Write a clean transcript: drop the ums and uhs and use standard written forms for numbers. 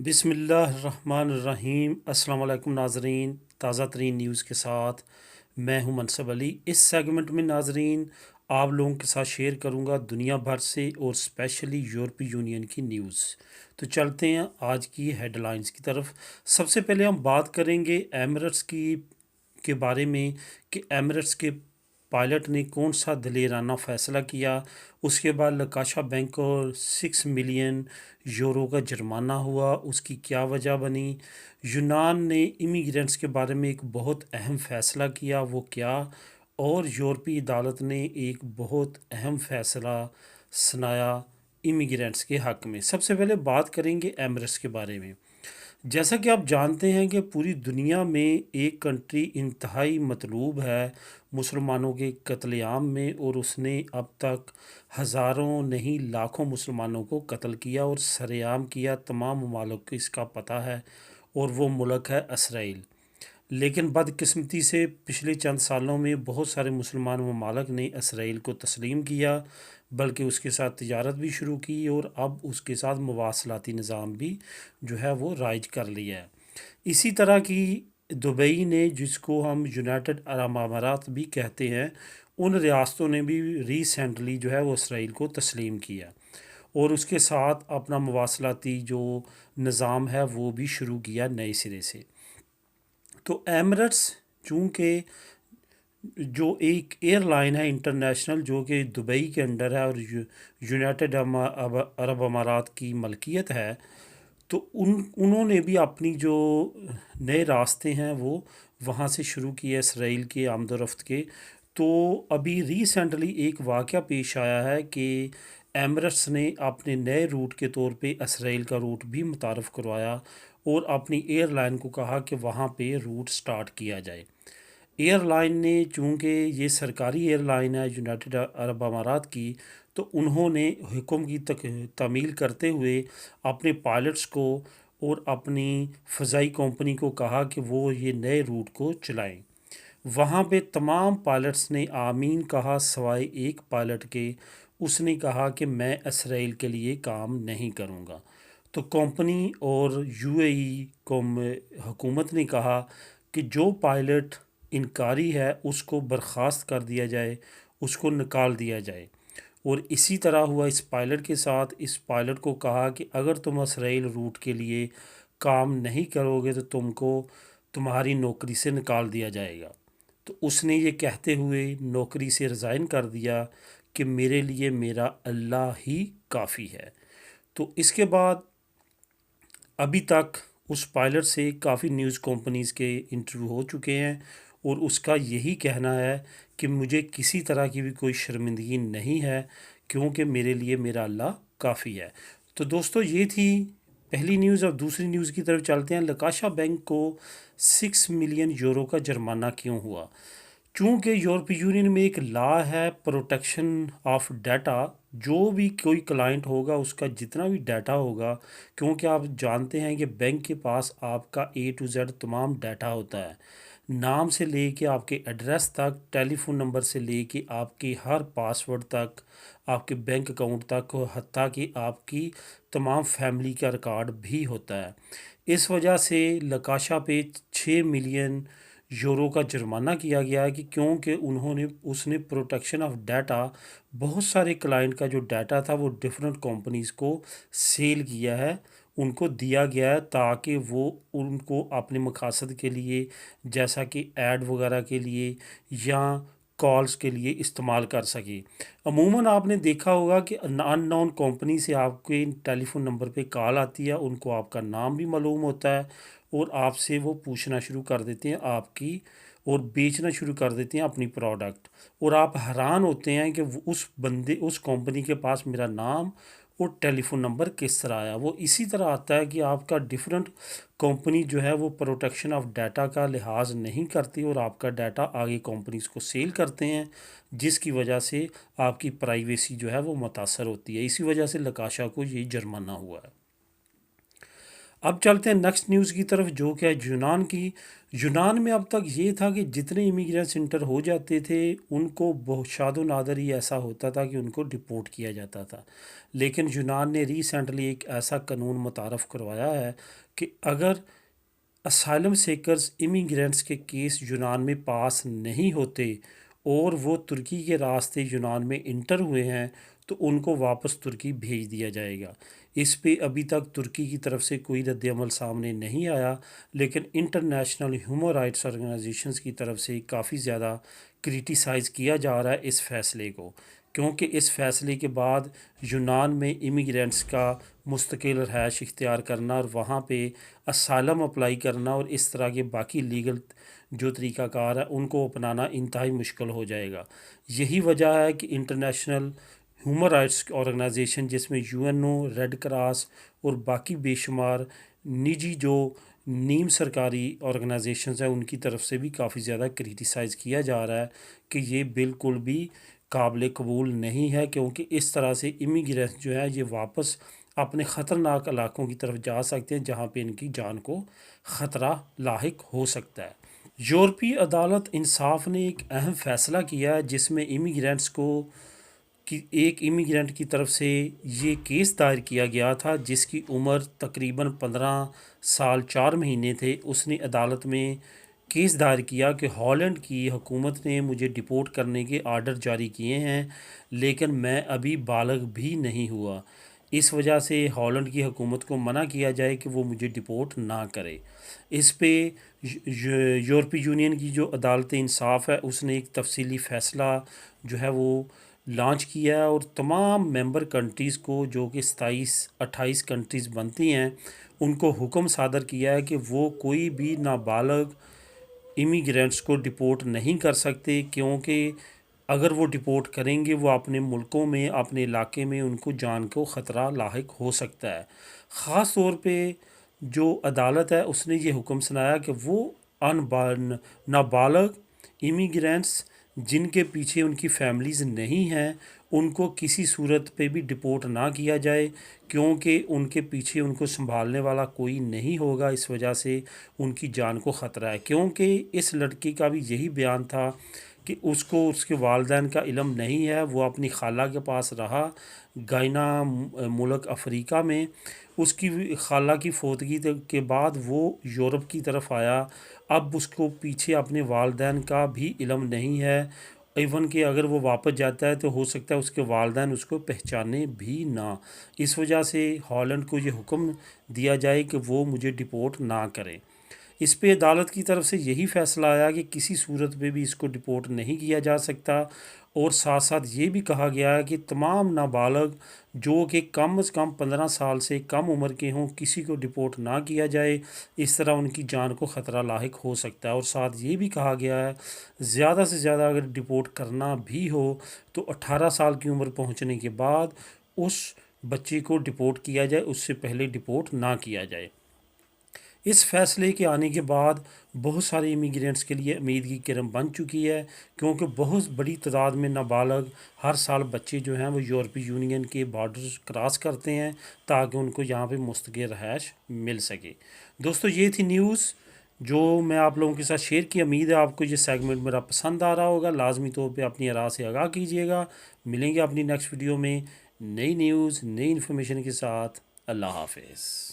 بسم اللہ الرحمن الرحیم۔ السلام علیکم ناظرین، تازہ ترین نیوز کے ساتھ میں ہوں منصب علی۔ اس سیگمنٹ میں ناظرین آپ لوگوں کے ساتھ شیئر کروں گا دنیا بھر سے اور اسپیشلی یورپی یونین کی نیوز۔ تو چلتے ہیں آج کی ہیڈ لائنز کی طرف۔ سب سے پہلے ہم بات کریں گے ایمریٹس کے بارے میں کہ ایمریٹس کے پائلٹ نے کون سا دلیرانہ فیصلہ کیا۔ اس کے بعد لکاشا بینک کو 6 ملین یورو کا جرمانہ ہوا، اس کی کیا وجہ بنی۔ یونان نے امیگرینٹس کے بارے میں ایک بہت اہم فیصلہ کیا، وہ کیا، اور یورپی عدالت نے ایک بہت اہم فیصلہ سنایا امیگرینٹس کے حق میں۔ سب سے پہلے بات کریں گے ایمریٹس کے بارے میں۔ جیسا کہ آپ جانتے ہیں کہ پوری دنیا میں ایک کنٹری انتہائی مطلوب ہے مسلمانوں کے قتل عام میں، اور اس نے اب تک ہزاروں نہیں لاکھوں مسلمانوں کو قتل کیا اور سرعام کیا۔ تمام ممالک کو اس کا پتہ ہے، اور وہ ملک ہے اسرائیل۔ لیکن بدقسمتی سے پچھلے چند سالوں میں بہت سارے مسلمان ممالک نے اسرائیل کو تسلیم کیا، بلکہ اس کے ساتھ تجارت بھی شروع کی، اور اب اس کے ساتھ مواصلاتی نظام بھی جو ہے وہ رائج کر لیا ہے۔ اسی طرح کی دبئی نے، جس کو ہم یونائٹڈ عرب امارات بھی کہتے ہیں، ان ریاستوں نے بھی ریسنٹلی جو ہے وہ اسرائیل کو تسلیم کیا، اور اس کے ساتھ اپنا مواصلاتی جو نظام ہے وہ بھی شروع کیا نئے سرے سے۔ تو ایمریٹس چونکہ جو ایک ایئر لائن ہے انٹرنیشنل جو کہ دبئی کے انڈر ہے اور یونائٹڈ عرب امارات کی ملکیت ہے، تو انہوں نے بھی اپنی جو نئے راستے ہیں وہ وہاں سے شروع کیے اسرائیل کے آمد و رفت کے۔ تو ابھی ریسنٹلی ایک واقعہ پیش آیا ہے کہ ایمریٹس نے اپنے نئے روٹ کے طور پہ اسرائیل کا روٹ بھی متعارف کروایا، اور اپنی ایئر لائن کو کہا کہ وہاں پہ روٹ سٹارٹ کیا جائے۔ ایئر لائن نے، چونکہ یہ سرکاری ایئر لائن ہے یونائٹڈ عرب امارات کی، تو انہوں نے حکم کی تعمیل کرتے ہوئے اپنے پائلٹس کو اور اپنی فضائی کمپنی کو کہا کہ وہ یہ نئے روٹ کو چلائیں۔ وہاں پہ تمام پائلٹس نے آمین کہا سوائے ایک پائلٹ کے۔ اس نے کہا کہ میں اسرائیل کے لیے کام نہیں کروں گا۔ تو کمپنی اور یو اے ای حکومت نے کہا کہ جو پائلٹ انکاری ہے اس کو برخاست کر دیا جائے، اس کو نکال دیا جائے۔ اور اسی طرح ہوا اس پائلٹ کے ساتھ۔ اس پائلٹ کو کہا کہ اگر تم اسرائیل روٹ کے لیے کام نہیں کرو گے تو تم کو تمہاری نوکری سے نکال دیا جائے گا۔ تو اس نے یہ کہتے ہوئے نوکری سے ریزائن کر دیا کہ میرے لیے میرا اللہ ہی کافی ہے۔ تو اس کے بعد ابھی تک اس پائلٹ سے کافی نیوز کمپنیز کے انٹرویو ہو چکے ہیں، اور اس کا یہی کہنا ہے کہ مجھے کسی طرح کی بھی کوئی شرمندگی نہیں ہے، کیونکہ میرے لیے میرا اللہ کافی ہے۔ تو دوستو یہ تھی پہلی نیوز۔ اب دوسری نیوز کی طرف چلتے ہیں۔ لکاشا بینک کو 6 ملین یورو کا جرمانہ کیوں ہوا؟ چونکہ یورپی یونین میں ایک لا ہے پروٹیکشن آف ڈیٹا، جو بھی کوئی کلائنٹ ہوگا اس کا جتنا بھی ڈیٹا ہوگا، کیونکہ آپ جانتے ہیں کہ بینک کے پاس آپ کا A to Z تمام ڈیٹا ہوتا ہے، نام سے لے کے آپ کے ایڈریس تک، ٹیلی فون نمبر سے لے کے آپ کے ہر پاسورڈ تک، آپ کے بینک اکاؤنٹ تک، حتیٰ کہ آپ کی تمام فیملی کا ریکارڈ بھی ہوتا ہے۔ اس وجہ سے لکاشا پہ 6 ملین یورو کا جرمانہ کیا گیا ہے کہ کیونکہ اس نے پروٹیکشن آف ڈیٹا، بہت سارے کلائنٹ کا جو ڈیٹا تھا وہ ڈیفرنٹ کمپنیز کو سیل کیا ہے، ان کو دیا گیا ہے تاکہ وہ ان کو اپنے مقاصد کے لیے، جیسا کہ ایڈ وغیرہ کے لیے یا کالز کے لیے استعمال کر سکے۔ عموماً آپ نے دیکھا ہوگا کہ ان نون کمپنی سے آپ کے ٹیلی فون نمبر پہ کال آتی ہے، ان کو آپ کا نام بھی معلوم ہوتا ہے، اور آپ سے وہ پوچھنا شروع کر دیتے ہیں آپ کی، اور بیچنا شروع کر دیتے ہیں اپنی پروڈکٹ، اور آپ حیران ہوتے ہیں کہ اس کمپنی کے پاس میرا نام اور ٹیلی فون نمبر کس طرح آیا۔ وہ اسی طرح آتا ہے کہ آپ کا ڈیفرنٹ کمپنی جو ہے وہ پروٹیکشن آف ڈیٹا کا لحاظ نہیں کرتی، اور آپ کا ڈیٹا آگے کمپنیز کو سیل کرتے ہیں، جس کی وجہ سے آپ کی پرائیویسی جو ہے وہ متاثر ہوتی ہے۔ اسی وجہ سے لکاشا کو یہ جرمانہ ہوا ہے۔ اب چلتے ہیں نیکسٹ نیوز کی طرف، جو کہ ہے یونان کی۔ یونان میں اب تک یہ تھا کہ جتنے امیگرینٹس انٹر ہو جاتے تھے ان کو بہت شاد و نادر ہی ایسا ہوتا تھا کہ ان کو ڈپورٹ کیا جاتا تھا، لیکن یونان نے ریسنٹلی ایک ایسا قانون متعارف کروایا ہے کہ اگر اسائلم سیکرز امیگرینٹس کے کیس یونان میں پاس نہیں ہوتے اور وہ ترکی کے راستے یونان میں انٹر ہوئے ہیں تو ان کو واپس ترکی بھیج دیا جائے گا۔ اس پہ ابھی تک ترکی کی طرف سے کوئی رد عمل سامنے نہیں آیا، لیکن انٹرنیشنل ہیومن رائٹس آرگنائزیشنز کی طرف سے کافی زیادہ کریٹیسائز کیا جا رہا ہے اس فیصلے کو، کیونکہ اس فیصلے کے بعد یونان میں امیگرینٹس کا مستقل رہائش اختیار کرنا اور وہاں پہ اسائلم اپلائی کرنا اور اس طرح کے باقی لیگل جو طریقہ کار ہے ان کو اپنانا انتہائی مشکل ہو جائے گا۔ یہی وجہ ہے کہ انٹرنیشنل ہیومن رائٹس آرگنائزیشن، جس میں U N O, Red Cross اور باقی بے شمار نجی جو نیم سرکاری آرگنائزیشنز ہیں، ان کی طرف سے بھی کافی زیادہ کریٹیسائز کیا جا رہا ہے کہ یہ بالکل بھی قابل قبول نہیں ہے، کیونکہ اس طرح سے امیگرینٹس جو ہے یہ واپس اپنے خطرناک علاقوں کی طرف جا سکتے ہیں جہاں پہ ان کی جان کو خطرہ لاحق ہو سکتا ہے۔ یورپی عدالت انصاف نے ایک اہم فیصلہ کیا ہے جس میں امیگرینٹس کو ایک امیگرینٹ کی طرف سے یہ کیس دائر کیا گیا تھا جس کی عمر تقریباً 15 سال 4 مہینے تھے۔ اس نے عدالت میں کیس دائر کیا کہ ہالینڈ کی حکومت نے مجھے ڈپورٹ کرنے کے آرڈر جاری کیے ہیں لیکن میں ابھی بالغ بھی نہیں ہوا، اس وجہ سے ہالینڈ کی حکومت کو منع کیا جائے کہ وہ مجھے ڈپورٹ نہ کرے۔ اس پہ یورپی یونین کی جو عدالت انصاف ہے اس نے ایک تفصیلی فیصلہ جو ہے وہ لانچ کیا ہے اور تمام ممبر کنٹریز کو، جو کہ 28 کنٹریز بنتی ہیں، ان کو حکم صادر کیا ہے کہ وہ کوئی بھی نابالغ امیگرینٹس کو ڈپورٹ نہیں کر سکتے، کیونکہ اگر وہ ڈپورٹ کریں گے وہ اپنے ملکوں میں، اپنے علاقے میں ان کو جان کو خطرہ لاحق ہو سکتا ہے۔ خاص طور پہ جو عدالت ہے اس نے یہ حکم سنایا کہ وہ نابالغ امیگرینٹس جن کے پیچھے ان کی فیملیز نہیں ہیں ان کو کسی صورت پہ بھی ڈپورٹ نہ کیا جائے، کیونکہ ان کے پیچھے ان کو سنبھالنے والا کوئی نہیں ہوگا، اس وجہ سے ان کی جان کو خطرہ ہے۔ کیونکہ اس لڑکی کا بھی یہی بیان تھا کہ اس کو اس کے والدین کا علم نہیں ہے، وہ اپنی خالہ کے پاس رہا گائنا ملک افریقہ میں، اس کی خالہ کی فوتگی کے بعد وہ یورپ کی طرف آیا، اب اس کو پیچھے اپنے والدین کا بھی علم نہیں ہے، ایون کہ اگر وہ واپس جاتا ہے تو ہو سکتا ہے اس کے والدین اس کو پہچانے بھی نہ، اس وجہ سے ہالینڈ کو یہ حکم دیا جائے کہ وہ مجھے ڈپورٹ نہ کرے۔ اس پہ عدالت کی طرف سے یہی فیصلہ آیا کہ کسی صورت پہ بھی اس کو ڈپورٹ نہیں کیا جا سکتا، اور ساتھ ساتھ یہ بھی کہا گیا ہے کہ تمام نابالغ جو کہ کم از کم 15 سال سے کم عمر کے ہوں کسی کو ڈپورٹ نہ کیا جائے، اس طرح ان کی جان کو خطرہ لاحق ہو سکتا ہے۔ اور ساتھ یہ بھی کہا گیا ہے زیادہ سے زیادہ اگر ڈپورٹ کرنا بھی ہو تو 18 سال کی عمر پہنچنے کے بعد اس بچے کو ڈپورٹ کیا جائے، اس سے پہلے ڈپورٹ نہ کیا جائے۔ اس فیصلے کے آنے کے بعد بہت سارے امیگرینٹس کے لیے امید کی کرن بن چکی ہے، کیونکہ بہت بڑی تعداد میں نابالغ ہر سال بچے جو ہیں وہ یورپی یونین کے بارڈرز کراس کرتے ہیں تاکہ ان کو یہاں پہ مستقل رہائش مل سکے۔ دوستو یہ تھی نیوز جو میں آپ لوگوں کے ساتھ شیئر کی، امید ہے آپ کو یہ سیگمنٹ میرا پسند آ رہا ہوگا، لازمی طور پہ اپنی آراء سے آگاہ کیجیے گا۔ ملیں گے اپنی نیکسٹ ویڈیو میں نئی نیوز نئی انفارمیشن کے ساتھ۔ اللہ حافظ۔